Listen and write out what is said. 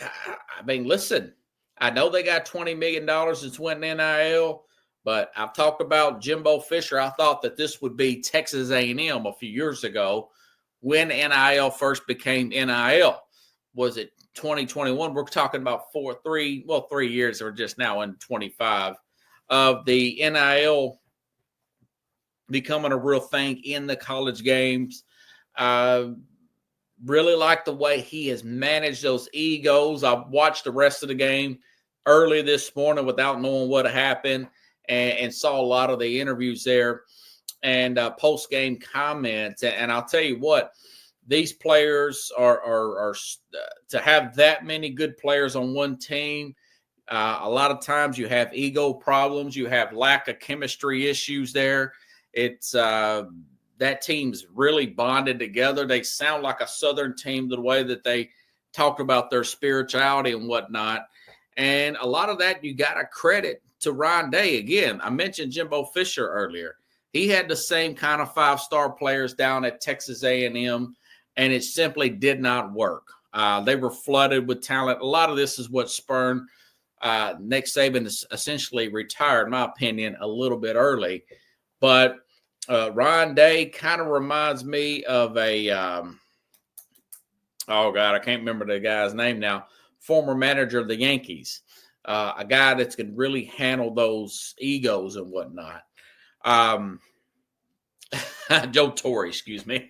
I mean, listen, I know they got $20 million that's went in NIL, but I've talked about Jimbo Fisher. I thought that this would be Texas A&M a few years ago when NIL first became NIL. Was it 2021? We're talking about 3 years, or just now in 25 of the NIL becoming a real thing in the college games. Really like the way he has managed those egos. I watched the rest of the game early this morning without knowing what happened, and saw a lot of the interviews there and post-game comments. And I'll tell you what, these players are to have that many good players on one team. A lot of times you have ego problems, you have lack of chemistry issues there. It's that team's really bonded together. They sound like a Southern team, the way that they talked about their spirituality and whatnot. And a lot of that you got to credit to Ryan Day. Again, I mentioned Jimbo Fisher earlier. He had the same kind of 5-star players down at Texas A&M, and it simply did not work. They were flooded with talent. A lot of this is what spurred Nick Saban is essentially retired, in my opinion, a little bit early. But Ryan Day kind of reminds me of a, I can't remember the guy's name now, former manager of the Yankees, a guy that's can really handle those egos and whatnot. Joe Torre, excuse me.